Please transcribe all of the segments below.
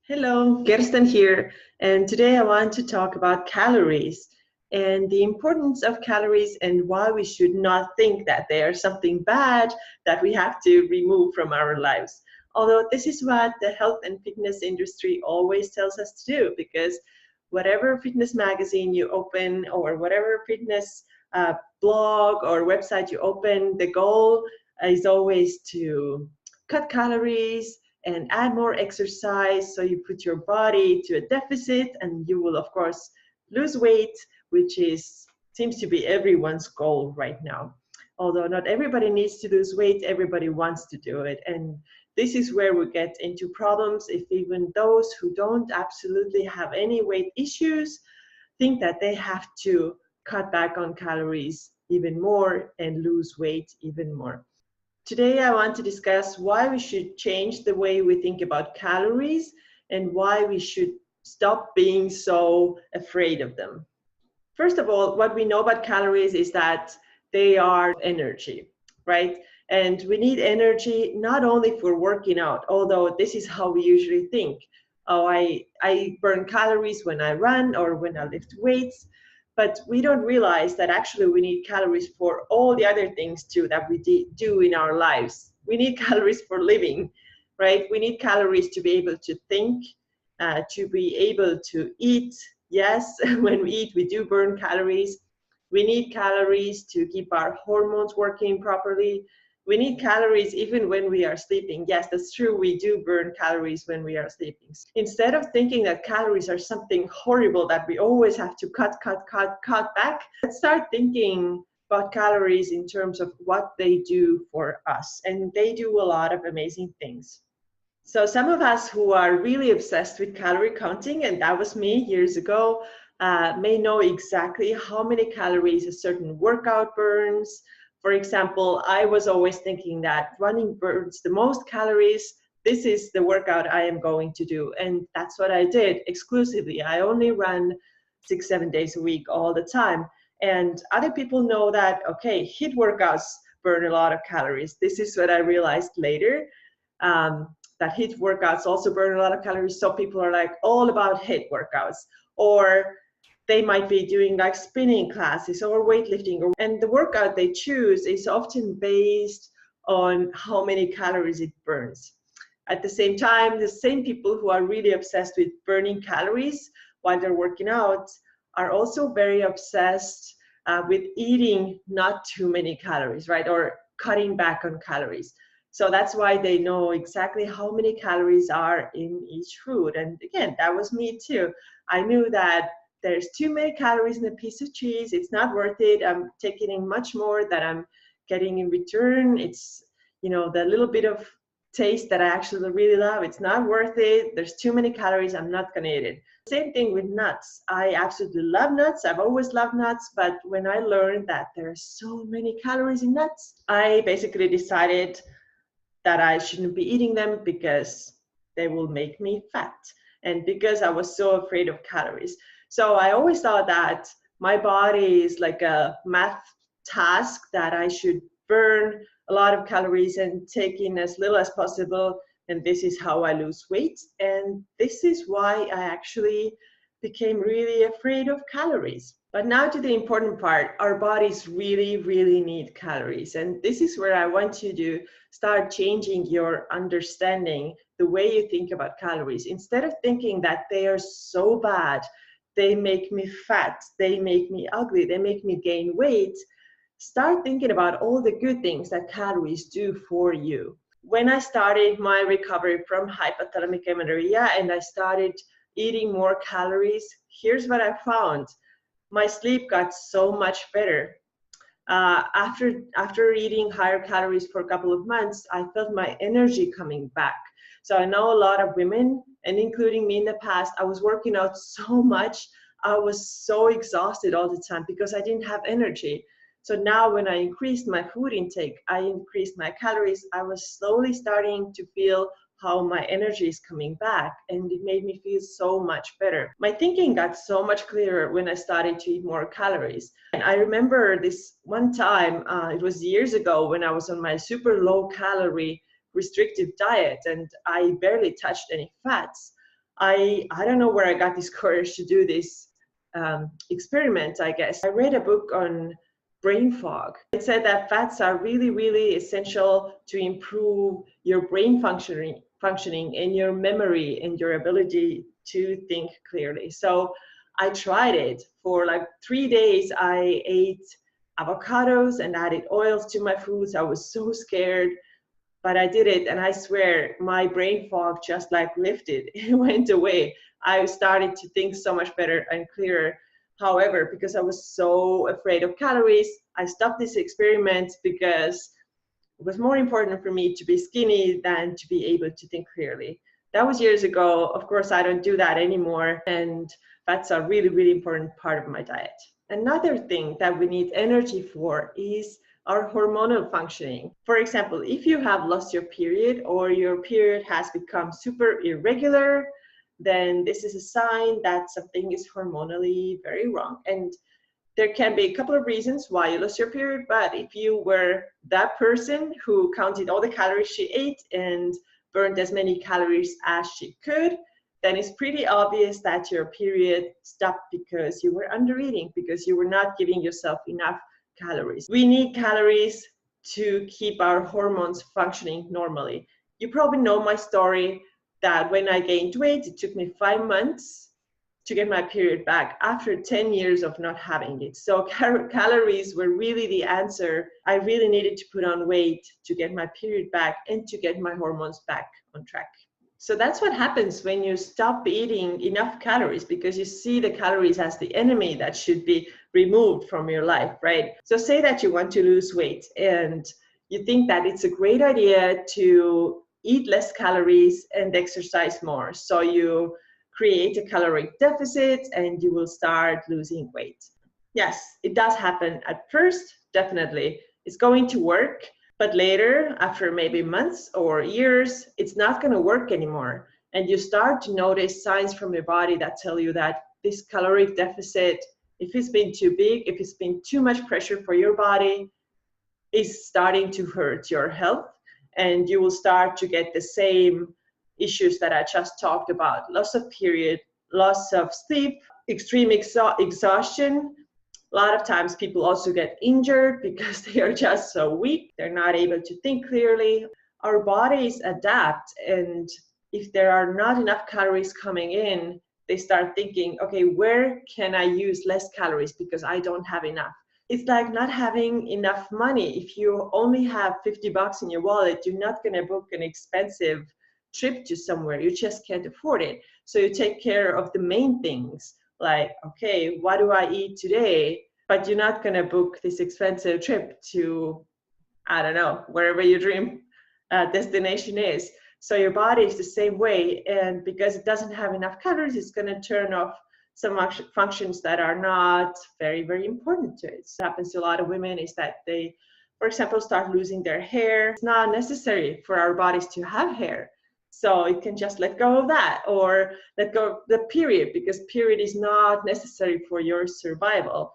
Hello, Kirsten here, and today I want to talk about calories and the importance of calories and why we should not think that they are something bad that we have to remove from our lives. Although this is what the health and fitness industry always tells us to do, because whatever fitness magazine you open or whatever fitness blog or website you open, the goal is always to cut calories and add more exercise, so you put your body to a deficit and you will of course lose weight, which seems to be everyone's goal right now. Although not everybody needs to lose weight, everybody wants to do it, and this is where we get into problems if even those who don't absolutely have any weight issues think that they have to cut back on calories even more and lose weight even more. Today, I want to discuss why we should change the way we think about calories and why we should stop being so afraid of them. First of all, what we know about calories is that they are energy, right? And we need energy not only for working out, although this is how we usually think. Oh, I burn calories when I run or when I lift weights. But we don't realize that actually we need calories for all the other things too that we do in our lives. We need calories for living, right? We need calories to be able to think, to be able to eat. Yes, when we eat, we do burn calories. We need calories to keep our hormones working properly. We need calories even when we are sleeping. Yes, that's true. We do burn calories when we are sleeping. Instead of thinking that calories are something horrible that we always have to cut back, let's start thinking about calories in terms of what they do for us. And they do a lot of amazing things. So some of us who are really obsessed with calorie counting, and that was me years ago, may know exactly how many calories a certain workout burns. For example, I was always thinking that running burns the most calories. This is the workout I am going to do. And that's what I did exclusively. I only run 6-7 days a week all the time. And other people know that, okay, HIIT workouts burn a lot of calories. This is what I realized later. That HIIT workouts also burn a lot of calories. So people are like all about HIIT workouts, or they might be doing like spinning classes or weightlifting, and the workout they choose is often based on how many calories it burns. At the same time, the same people who are really obsessed with burning calories while they're working out are also very obsessed with eating not too many calories, right? Or cutting back on calories. So that's why they know exactly how many calories are in each food. And again, that was me too. I knew that there's too many calories in a piece of cheese. It's not worth it. I'm taking in much more that I'm getting in return. It's, the little bit of taste that I actually really love. It's not worth it. There's too many calories. I'm not going to eat it. Same thing with nuts. I absolutely love nuts. I've always loved nuts. But when I learned that there are so many calories in nuts, I basically decided that I shouldn't be eating them because they will make me fat, and because I was so afraid of calories. So I always thought that my body is like a math task that I should burn a lot of calories and take in as little as possible, and this is how I lose weight. And this is why I actually became really afraid of calories. But now to the important part. Our bodies really, really need calories. And this is where I want you to start changing your understanding, the way you think about calories. Instead of thinking that they are so bad, they make me fat, they make me ugly, they make me gain weight, start thinking about all the good things that calories do for you. When I started my recovery from hypothalamic amenorrhea and I started eating more calories, here's what I found. My sleep got so much better. After eating higher calories for a couple of months, I felt my energy coming back. So I know a lot of women, and including me in the past, I was working out so much. I was so exhausted all the time because I didn't have energy. So now when I increased my food intake, I increased my calories, I was slowly starting to feel how my energy is coming back, and it made me feel so much better. My thinking got so much clearer when I started to eat more calories. And I remember this one time, it was years ago, when I was on my super low calorie restrictive diet and I barely touched any fats. I don't know where I got this courage to do this experiment, I guess. I read a book on brain fog. It said that fats are really, really essential to improve your brain functioning and your memory and your ability to think clearly. So I tried it for like 3 days. I ate avocados and added oils to my foods. I was so scared, but I did it, and I swear my brain fog just like lifted. It went away. I started to think so much better and clearer. However, because I was so afraid of calories, I stopped this experiment because it was more important for me to be skinny than to be able to think clearly. That was years ago. Of course, I don't do that anymore, and fats are a really, really important part of my diet. Another thing that we need energy for is our hormonal functioning. For example, if you have lost your period or your period has become super irregular, then this is a sign that something is hormonally very wrong. And there can be a couple of reasons why you lost your period, but if you were that person who counted all the calories she ate and burned as many calories as she could, then it's pretty obvious that your period stopped because you were under eating, because you were not giving yourself enough calories. We need calories to keep our hormones functioning normally. You probably know my story that when I gained weight, it took me 5 months to get my period back after 10 years of not having it. So calories were really the answer. I really needed to put on weight to get my period back and to get my hormones back on track. So that's what happens when you stop eating enough calories, because you see the calories as the enemy that should be removed from your life, right? So say that you want to lose weight and you think that it's a great idea to eat less calories and exercise more. So you create a caloric deficit and you will start losing weight. Yes, it does happen at first, definitely. It's going to work. But later, after maybe months or years, it's not going to work anymore. And you start to notice signs from your body that tell you that this caloric deficit, if it's been too big, if it's been too much pressure for your body, is starting to hurt your health. And you will start to get the same issues that I just talked about: loss of period, loss of sleep, extreme exhaustion. A lot of times people also get injured because they are just so weak. They're not able to think clearly. Our bodies adapt, and if there are not enough calories coming in, they start thinking, okay, where can I use less calories because I don't have enough? It's like not having enough money. If you only have $50 in your wallet, you're not going to book an expensive trip to somewhere. You just can't afford it. So you take care of the main things, like, okay, what do I eat today? But you're not going to book this expensive trip to, I don't know, wherever your dream destination is. So your body is the same way. And because it doesn't have enough calories, it's going to turn off some functions that are not very, very important to it. So what happens to a lot of women is that they, for example, start losing their hair. It's not necessary for our bodies to have hair. So it can just let go of that, or let go of the period, because period is not necessary for your survival.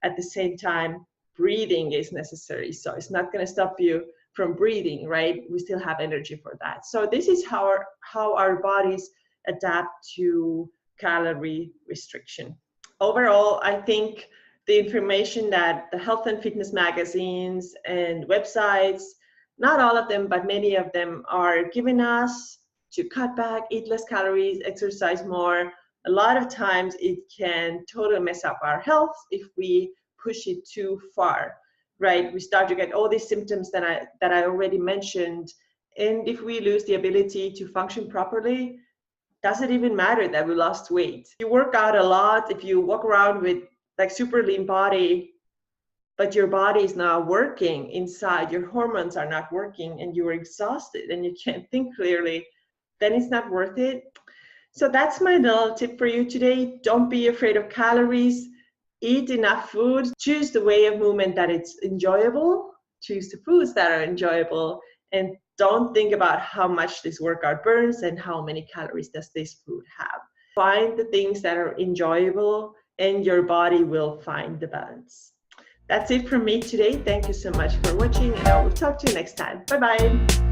At the same time, breathing is necessary. So it's not going to stop you from breathing, right? We still have energy for that. So this is how our bodies adapt to calorie restriction. Overall, I think the information that the health and fitness magazines and websites, not all of them, but many of them, are giving us to cut back, eat less calories, exercise more, a lot of times it can totally mess up our health if we push it too far, right? We start to get all these symptoms that I already mentioned. And if we lose the ability to function properly, does it even matter that we lost weight? You work out a lot, if you walk around with like super lean body, but your body is not working inside, your hormones are not working, and you're exhausted and you can't think clearly, then it's not worth it. So that's my little tip for you today. Don't be afraid of calories. Eat enough food. Choose the way of movement that it's enjoyable. Choose the foods that are enjoyable. And don't think about how much this workout burns and how many calories does this food have. Find the things that are enjoyable and your body will find the balance. That's it from me today. Thank you so much for watching, and I will talk to you next time. Bye-bye.